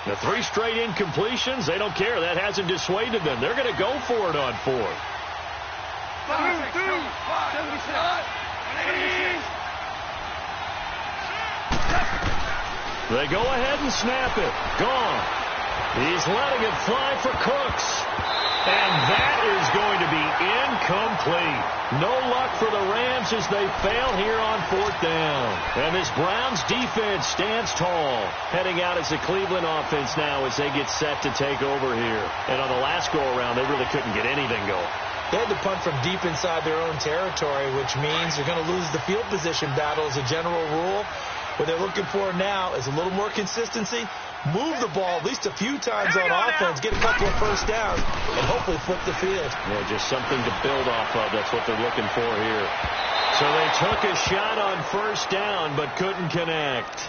The 3 straight incompletions, they don't care. That hasn't dissuaded them. They're going to go for it on 4th. They go ahead and snap it. Gone. He's letting it fly for Cooks. And that is going to be incomplete. No luck for the Rams as they fail here on 4th down. And this Browns defense stands tall, heading out as the Cleveland offense now as they get set to take over here. And on the last go-around, they really couldn't get anything going. They had to punt from deep inside their own territory, which means you're going to lose the field position battle as a general rule. What they're looking for now is a little more consistency, move the ball at least a few times on offense, get a couple of first downs, and hopefully flip the field. Yeah, just something to build off of. That's what they're looking for here. So they took a shot on first down, but couldn't connect.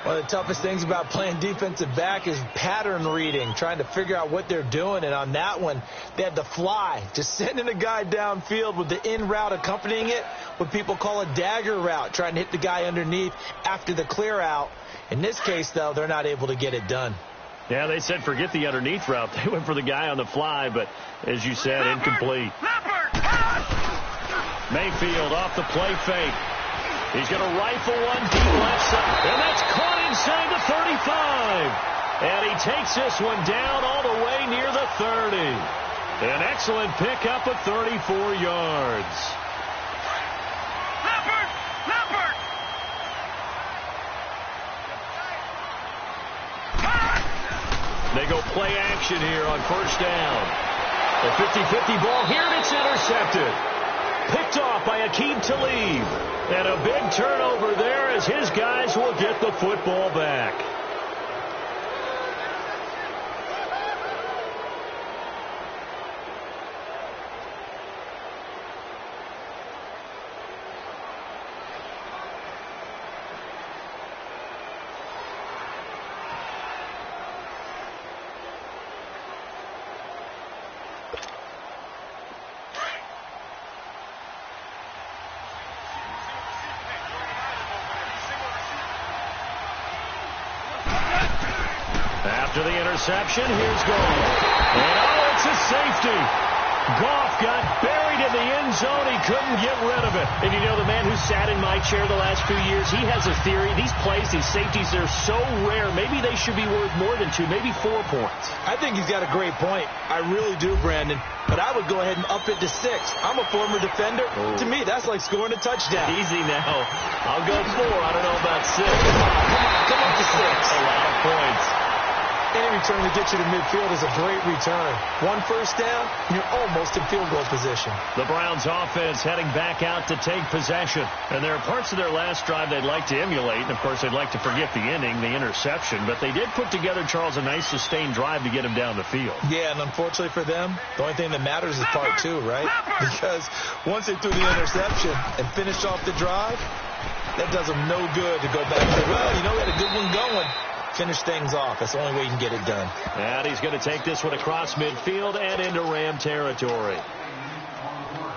One of the toughest things about playing defensive back is pattern reading, trying to figure out what they're doing. And on that one, they had to fly, just sending a guy downfield with the in route accompanying it, what people call a dagger route, trying to hit the guy underneath after the clear out. In this case, though, they're not able to get it done. Yeah, they said forget the underneath route. They went for the guy on the fly, but as you said, incomplete. Mayfield off the play fake. He's going to rifle one deep left side. And that's caught inside the 35. And he takes this one down all the way near the 30. An excellent pickup of 34 yards. They go play action here on first down. A 50-50 ball here, and it's intercepted. Picked off by Aqib Talib. And a big turnover there as his guys will get the football back. After the interception, here's Goff. And oh, it's a safety. Goff got buried in the end zone. He couldn't get rid of it. And you know, the man who sat in my chair the last few years, he has a theory. These plays, these safeties, they're so rare. Maybe they should be worth more than 2, maybe 4 points. I think he's got a great point. I really do, Brandon. But I would go ahead and up it to 6. I'm a former defender. Oh. To me, that's like scoring a touchdown. Easy now. I'll go 4. I don't know about 6. Come on to 6. A lot of points. Any return to get you to midfield is a great return. 1 first down, you're almost in field goal position. The Browns offense heading back out to take possession. And there are parts of their last drive they'd like to emulate. And, of course, they'd like to forget the inning, the interception. But they did put together, Charles, a nice sustained drive to get him down the field. Yeah, and unfortunately for them, the only thing that matters is part 2, right? Because once they threw the interception and finished off the drive, that does them no good to go back and say, well, you know, we had a good one going. Finish things off. That's the only way you can get it done. And he's going to take this one across midfield and into Ram territory.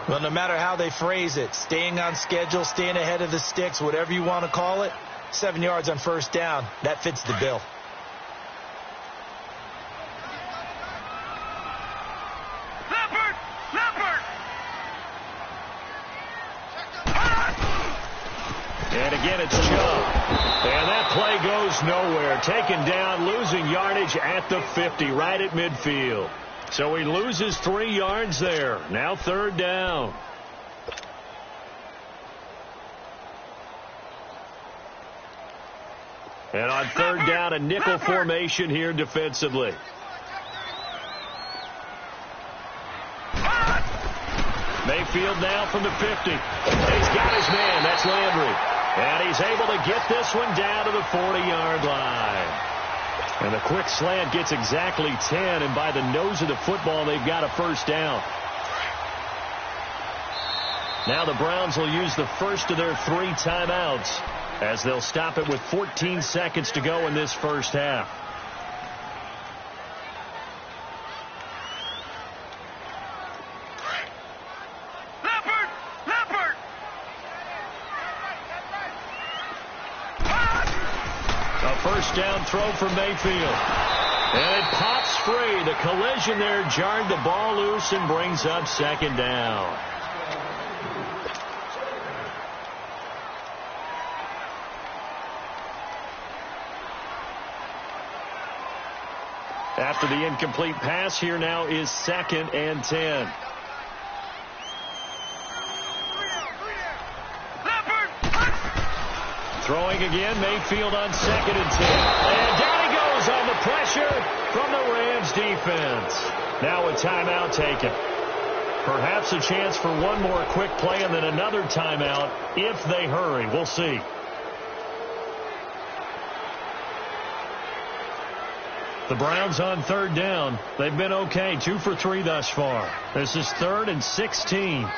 Well, no matter how they phrase it, staying on schedule, staying ahead of the sticks, whatever you want to call it, 7 yards on first down, that fits the bill. And again, it's Chubb. And that play goes nowhere. Taken down, losing yardage at the 50, right at midfield. So he loses 3 yards there. Now 3rd down. And on 3rd down, a nickel formation here defensively. Mayfield now from the 50. And he's got his man. That's Landry. And he's able to get this one down to the 40-yard line. And the quick slant gets exactly 10. And by the nose of the football, they've got a first down. Now the Browns will use the first of their 3 timeouts as they'll stop it with 14 seconds to go in this first half. down throw from Mayfield. And it pops free. The collision there jarred the ball loose and brings up second down. After the incomplete pass, here now is 2nd and 10. Throwing again, Mayfield on 2nd and 10. And down he goes on the pressure from the Rams defense. Now a timeout taken. Perhaps a chance for one more quick play and then another timeout if they hurry. We'll see. The Browns on 3rd down. They've been okay, 2 for 3 thus far. This is 3rd and 16.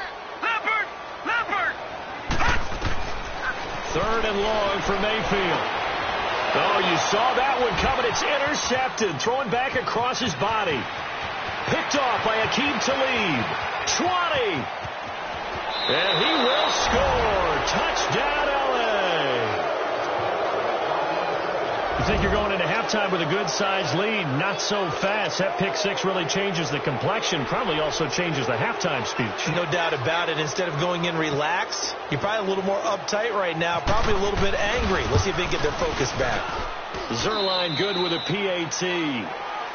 3rd and long for Mayfield. Oh, you saw that one coming. It's intercepted. Throwing back across his body. Picked off by Aqib Talib. 20. And he will score. Touchdown, L.A. You think you're going into halftime with a good-sized lead. Not so fast. That pick six really changes the complexion. Probably also changes the halftime speech. No doubt about it. Instead of going in relaxed, you're probably a little more uptight right now. Probably a little bit angry. Let's see if they can get their focus back. Zerline good with a PAT.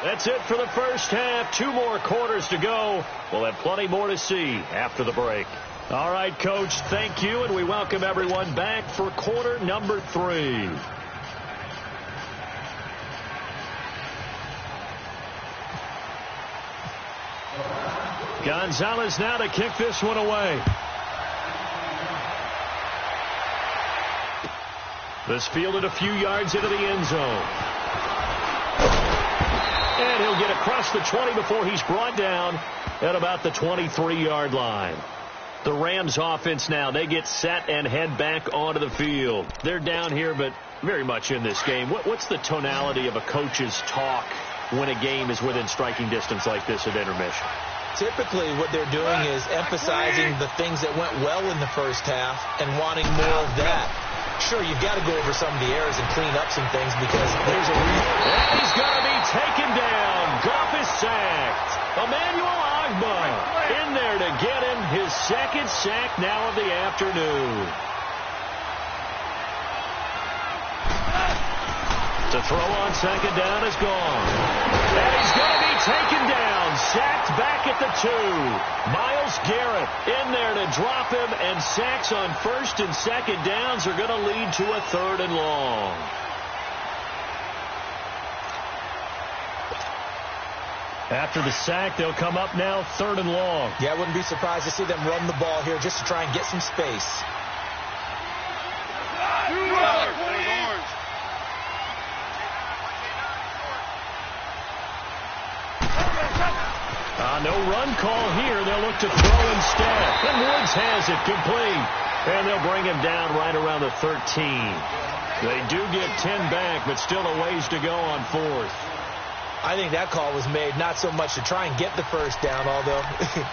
That's it for the first half. 2 more quarters to go. We'll have plenty more to see after the break. All right, Coach, thank you, and we welcome everyone back for quarter number 3. Gonzalez now to kick this one away. This fielded a few yards into the end zone. And he'll get across the 20 before he's brought down at about the 23-yard line. The Rams offense now, they get set and head back onto the field. They're down here, but very much in this game. What's the tonality of a coach's talk when a game is within striking distance like this at intermission? Typically, what they're doing is emphasizing the things that went well in the first half and wanting more of that. Sure, you've got to go over some of the errors and clean up some things because there's a reason. And he's going to be taken down. Goff is sacked. Emmanuel Agba in there to get him his 2nd sack now of the afternoon. To throw on 2nd down is gone. And he's going to be taken down, sacked back at the 2. Myles Garrett in there to drop him, and sacks on 1st and 2nd downs are going to lead to a 3rd and long. After the sack, they'll come up now 3rd and long. Yeah, I wouldn't be surprised to see them run the ball here just to try and get some space. No run call here. They'll look to throw instead. And Woods has it complete. And they'll bring him down right around the 13. They do get 10 back, but still a ways to go on 4th. I think that call was made not so much to try and get the first down, although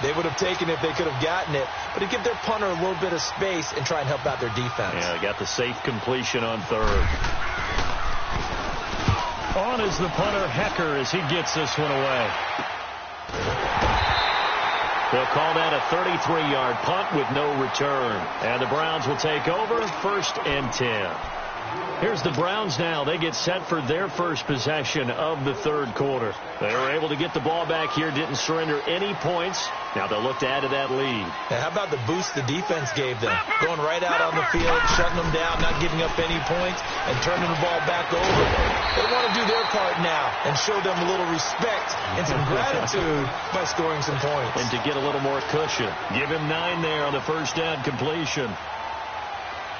they would have taken it if they could have gotten it, but to give their punter a little bit of space and try and help out their defense. Yeah, they got the safe completion on 3rd. On is the punter, Hecker, as he gets this one away. They'll call that a 33-yard punt with no return. And the Browns will take over 1st and 10. Here's the Browns now. They get set for their first possession of the 3rd quarter. They were able to get the ball back here, didn't surrender any points. Now they'll look to add to that lead. And how about the boost the defense gave them? Going right out on the field, shutting them down, not giving up any points, and turning the ball back over. They want to do their part now and show them a little respect and some gratitude by scoring some points. And to get a little more cushion. Give him 9 there on the first down completion.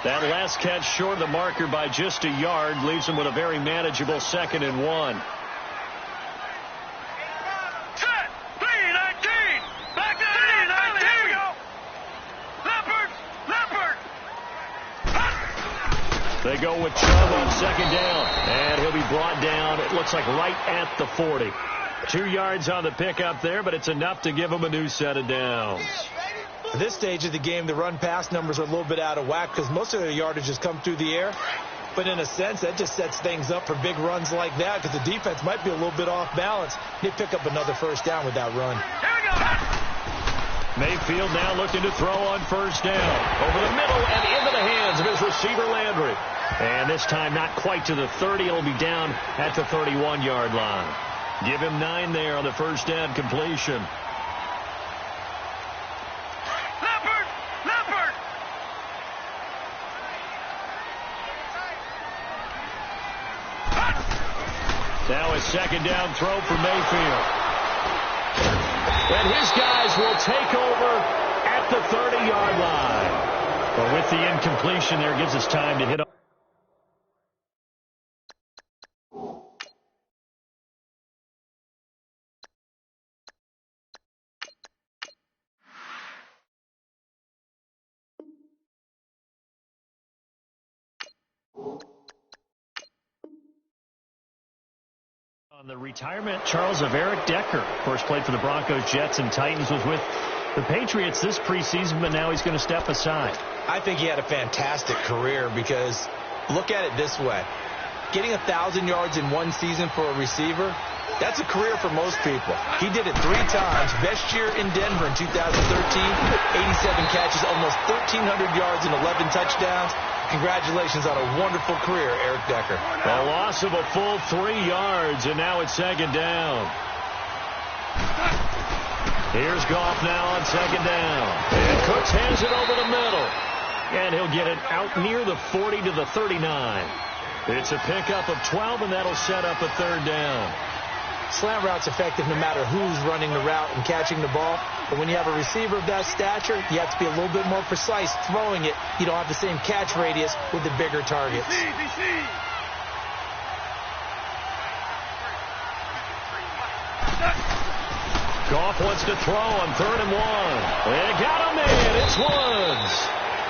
That last catch short of the marker by just a yard leaves him with a very manageable 2nd and 1. They go with Chubb on 2nd down, and he'll be brought down, it looks like right at the 40. 2 yards on the pickup there, but it's enough to give him a new set of downs. At this stage of the game, the run-pass numbers are a little bit out of whack because most of their yardage has come through the air. But in a sense, that just sets things up for big runs like that because the defense might be a little bit off balance. They pick up another first down with that run. Here we go. Mayfield now looking to throw on first down. Over the middle and into the hands of his receiver, Landry. And this time not quite to the 30. It'll be down at the 31-yard line. Give him 9 there on the first down completion. Now a second down throw for Mayfield. And his guys will take over at the 30-yard line. But with the incompletion there, gives us time to hit up. On the retirement, Charles, of Eric Decker. Of course, played for the Broncos, Jets, and Titans. Was with the Patriots this preseason, but now he's going to step aside. I think he had a fantastic career because look at it this way. Getting 1,000 yards in one season for a receiver, that's a career for most people. He did it 3 times. Best year in Denver in 2013, 87 catches, almost 1,300 yards and 11 touchdowns. Congratulations on a wonderful career, Eric Decker. A loss of a full 3 yards, and now it's second down. Here's Goff now on second down. And Cooks hands it over the middle. And he'll get it out near the 40 to the 39. It's a pickup of 12, and that'll set up a third down. Slant route's effective no matter who's running the route and catching the ball. But when you have a receiver of that stature, you have to be a little bit more precise throwing it. You don't have the same catch radius with the bigger targets. Goff wants to throw on 3rd and 1. They got him in. It's Woods.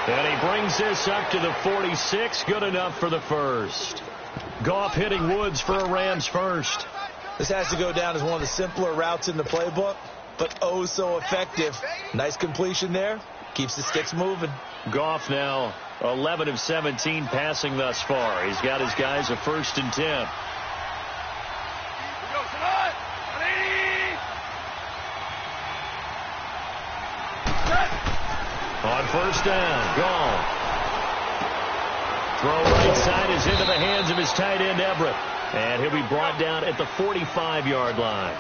And he brings this up to the 46. Good enough for the first. Goff hitting Woods for a Rams first. This has to go down as one of the simpler routes in the playbook, but oh so effective. Nice completion there. Keeps the sticks moving. Goff now 11 of 17 passing thus far. He's got his guys a 1st and 10. On first down, gone. Throw right side is into the hands of his tight end, Everett. And he'll be brought down at the 45-yard line.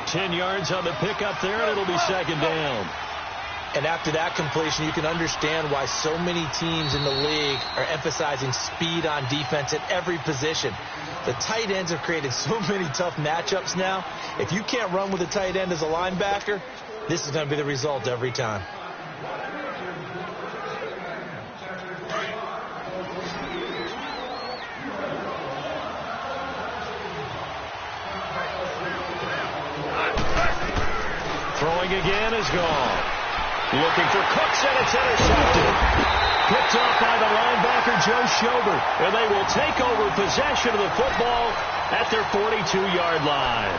10 yards on the pickup there, and it'll be second down. And after that completion, you can understand why so many teams in the league are emphasizing speed on defense at every position. The tight ends have created so many tough matchups now. If you can't run with a tight end as a linebacker, this is going to be the result every time. Throwing again is gone. Looking for Cooks, and it's intercepted. Picked up by the linebacker, Joe Schobert. And they will take over possession of the football at their 42-yard line.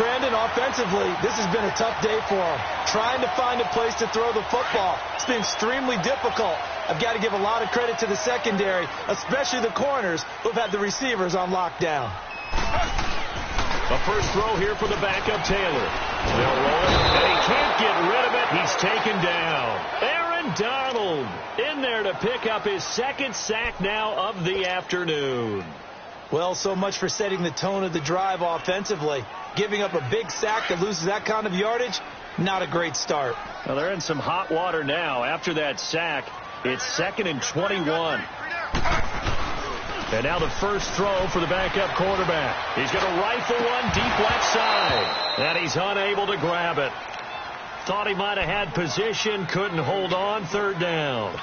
Brandon, offensively, this has been a tough day for them. Trying to find a place to throw the football. It's been extremely difficult. I've got to give a lot of credit to the secondary, especially the corners who've had the receivers on lockdown. A first throw here for the backup, Taylor. They'll roll it, and he can't get rid of it. He's taken down. Aaron Donald in there to pick up his 2nd sack now of the afternoon. Well, so much for setting the tone of the drive offensively. Giving up a big sack that loses that kind of yardage, not a great start. Well, they're in some hot water now. After that sack, it's 2nd and 21. And now the first throw for the backup quarterback. He's going to rifle one deep left side. And he's unable to grab it. Thought he might have had position, couldn't hold on, 3rd down.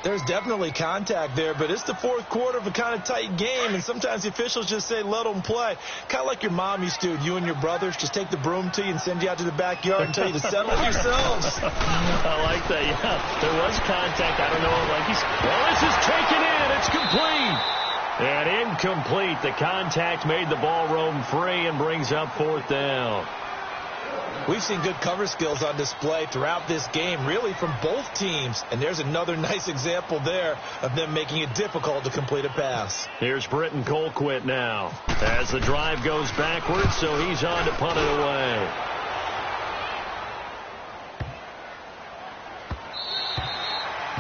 There's definitely contact there, but it's the 4th quarter of a kind of tight game, and sometimes the officials just say, let them play. Kind of like your mom used to, you and your brothers, just take the broom to you and send you out to the backyard and tell you to settle it yourselves. I like that, yeah. There was contact. I don't know, like well, this is taken in. It's complete. And incomplete. The contact made the ball roam free and brings up 4th down. We've seen good cover skills on display throughout this game, really from both teams. And there's another nice example there of them making it difficult to complete a pass. Here's Britton Colquitt now as the drive goes backwards, so he's on to punt it away.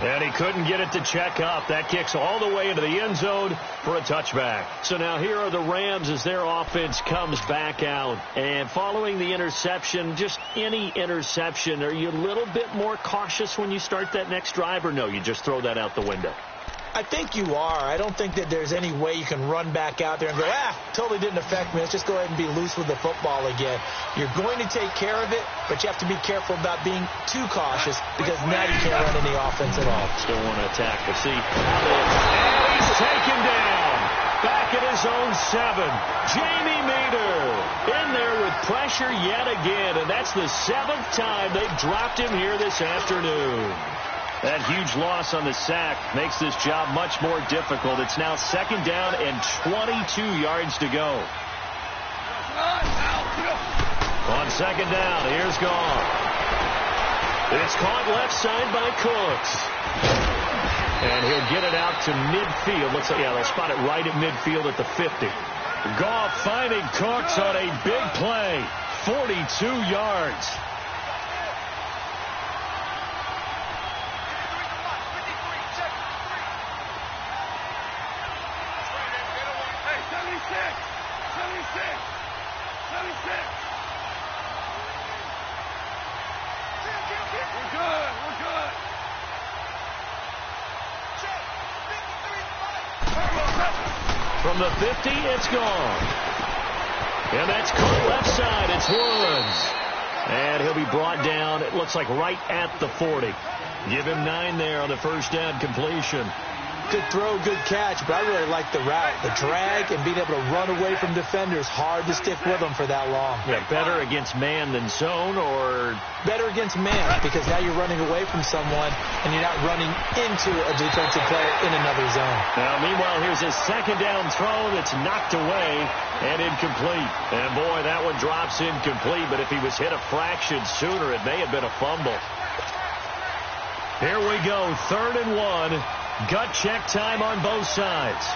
And he couldn't get it to check up. That kicks all the way into the end zone for a touchback. So now here are the Rams as their offense comes back out. And following the interception, just any interception, are you a little bit more cautious when you start that next drive, or no, you just throw that out the window? I think you are. I don't think that there's any way you can run back out there and go, totally didn't affect me. Let's just go ahead and be loose with the football again. You're going to take care of it, but you have to be careful about being too cautious because now you can't run any offense at all. Still want to attack. We'll see. And he's taken down. Back at his own 7. Jamie Meter in there with pressure yet again, and that's the 7th time they've dropped him here this afternoon. That huge loss on the sack makes this job much more difficult. It's now 2nd down and 22 yards to go. On 2nd down, here's Goff. It's caught left side by Cooks. And he'll get it out to midfield. Looks like, they'll spot it right at midfield at the 50. Goff finding Cooks on a big play. 42 yards. From the 50, it's gone. And that's caught left side. It's Woods. And he'll be brought down, it looks like, right at the 40. Give him 9 there on the first down completion. Good throw, good catch, but I really like the route. The drag and being able to run away from defenders. Hard to stick with them for that long. Yeah, better against man than zone, or? Better against man, because now you're running away from someone and you're not running into a defensive player in another zone. Now, meanwhile, here's a 2nd down throw that's knocked away and incomplete. And, boy, that one drops incomplete, but if he was hit a fraction sooner, it may have been a fumble. Here we go, 3rd and 1. Gut check time on both sides.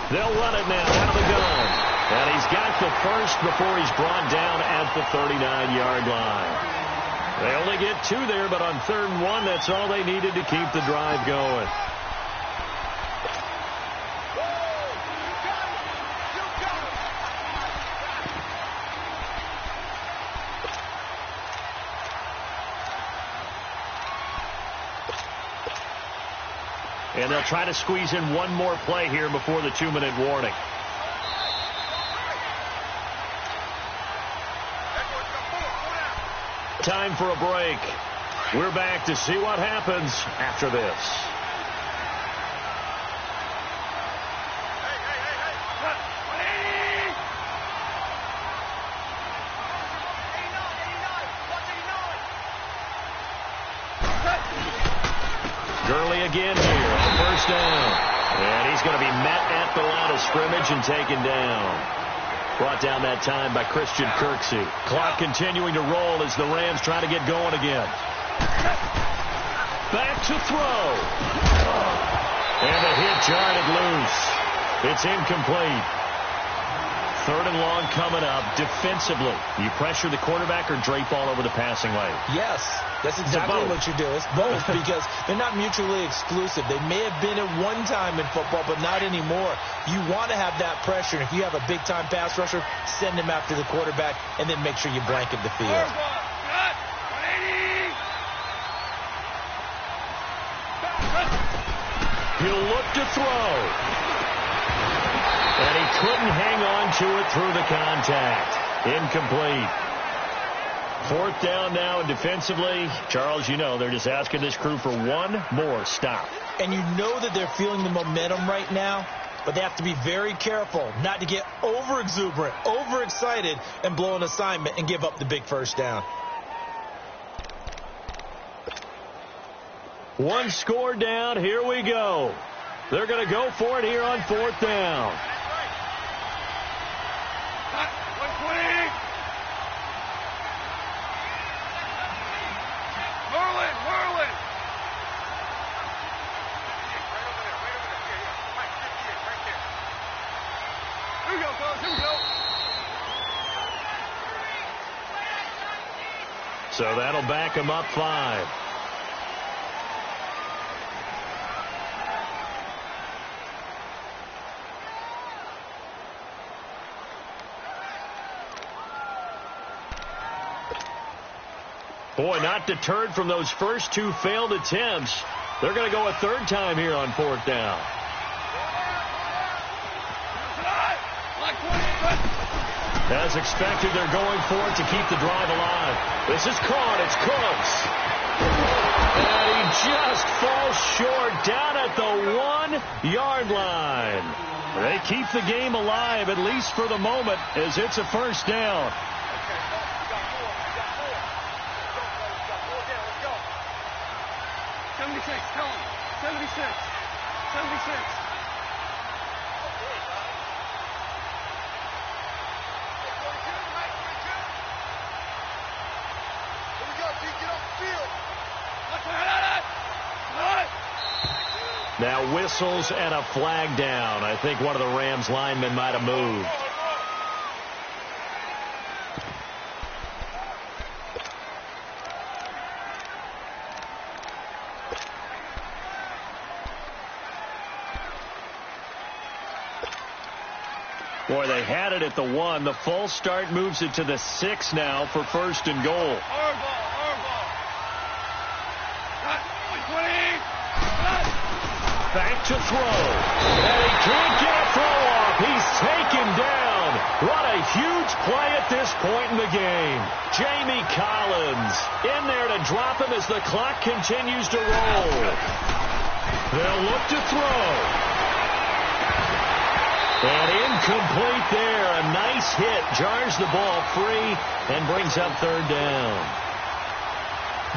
They'll run it now out of the gun. And he's got the first before he's brought down at the 39-yard line. They only get 2 there, but on 3rd and 1, that's all they needed to keep the drive going. And they'll try to squeeze in one more play here before the 2-minute warning. Time for a break. We're back to see what happens after this. Gurley again here on 1st down. And he's going to be met at the line of scrimmage and taken down. Brought down that time by Christian Kirksey. Clock continuing to roll as the Rams try to get going again. Back to throw. And the hit jarred it loose. It's incomplete. 3rd and long coming up. Defensively, you pressure the quarterback or drape all over the passing lane? Yes, that's exactly what you do. It's both because they're not mutually exclusive. They may have been at one time in football, but not anymore. You want to have that pressure. And if you have a big-time pass rusher, send him after the quarterback and then make sure you blanket the field. He'll look to throw. And he couldn't hang on to it through the contact. Incomplete. 4th down now, and defensively, Charles, you know, they're just asking this crew for one more stop. And you know that they're feeling the momentum right now, but they have to be very careful not to get over-exuberant, overexcited, and blow an assignment and give up the big 1st down. One score down. Here we go. They're going to go for it here on 4th down. So that'll back him up 5. Boy, not deterred from those first 2 failed attempts. They're going to go a 3rd time here on 4th down. As expected, they're going for it to keep the drive alive. This is caught. It's Cooks. And he just falls short down at the 1-yard line. They keep the game alive, at least for the moment, as it's a 1st down. 76, tell him. 76. 76. Now whistles and a flag down. I think one of the Rams linemen might have moved. Boy, they had it at the 1. The false start moves it to the 6 now for 1st and goal. Back to throw. And he can't get a throw off. He's taken down. What a huge play at this point in the game. Jamie Collins in there to drop him as the clock continues to roll. They'll look to throw. And incomplete there. A nice hit. Jars the ball free and brings up 3rd down.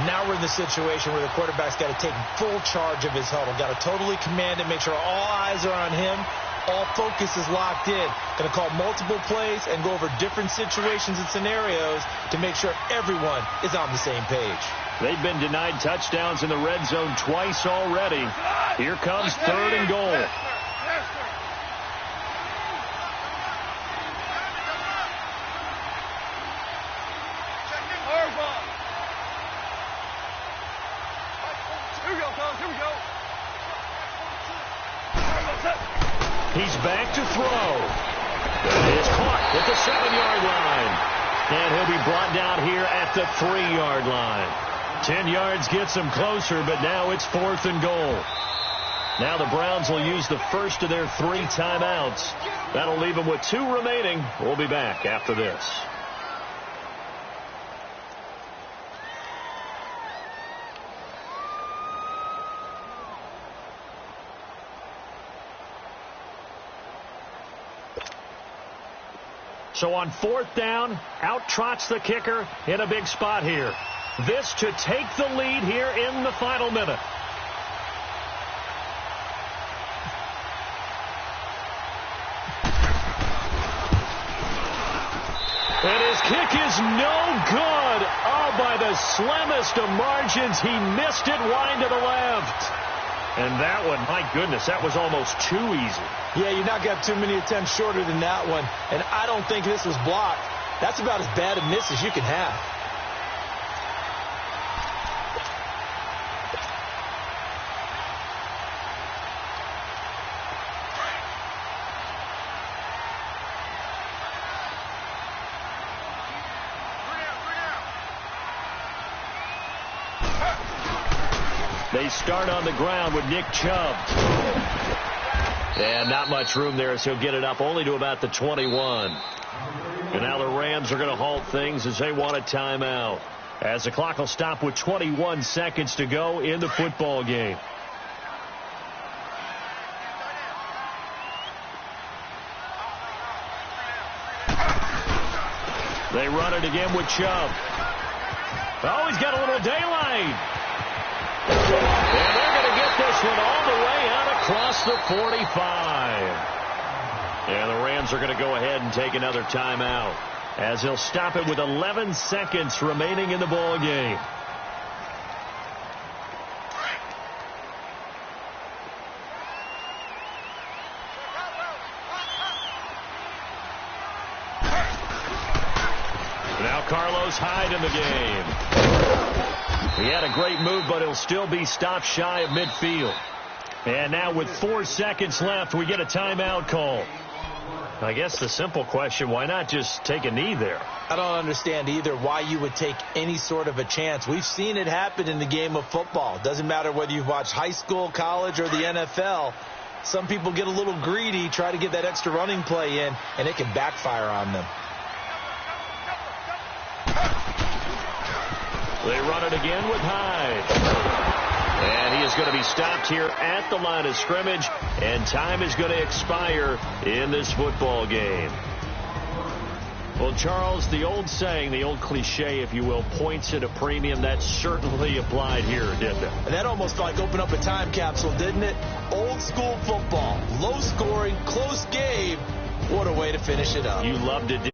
Now we're in the situation where the quarterback's got to take full charge of his huddle. Got to totally command it, make sure all eyes are on him. All focus is locked in. Going to call multiple plays and go over different situations and scenarios to make sure everyone is on the same page. They've been denied touchdowns in the red zone twice already. Here comes 3rd and goal. He's back to throw. It is caught at the 7-yard line. And he'll be brought down here at the 3-yard line. 10 yards gets him closer, but now it's 4th and goal. Now the Browns will use the first of their 3 timeouts. That'll leave them with 2 remaining. We'll be back after this. So on 4th down, out trots the kicker in a big spot here. This to take the lead here in the final minute. And his kick is no good. Oh, by the slimmest of margins, he missed it wide to the left. And that one, my goodness, that was almost too easy. Yeah, you're not got too many attempts shorter than that one. And I don't think this was blocked. That's about as bad a miss as you can have. They start on the ground with Nick Chubb. And not much room there as he'll get it up only to about the 21. And now the Rams are going to halt things as they want a timeout. As the clock will stop with 21 seconds to go in the football game. They run it again with Chubb. Oh, he's got a little daylight. And they're going to get this one all the way out across the 45. And the Rams are going to go ahead and take another timeout as he'll stop it with 11 seconds remaining in the ball game. Now Carlos Hyde in the game. He had a great move, but he'll still be stopped shy of midfield. And now with 4 seconds left, we get a timeout call. I guess the simple question, why not just take a knee there? I don't understand either why you would take any sort of a chance. We've seen it happen in the game of football. Doesn't matter whether you've watched high school, college, or the NFL. Some people get a little greedy, try to get that extra running play in, and it can backfire on them. They run it again with Hyde. And he is going to be stopped here at the line of scrimmage, and time is going to expire in this football game. Well, Charles, the old saying, the old cliche, if you will, points at a premium, that certainly applied here, didn't it? And that almost like opened up a time capsule, didn't it? Old school football, low scoring, close game. What a way to finish it up. You loved it.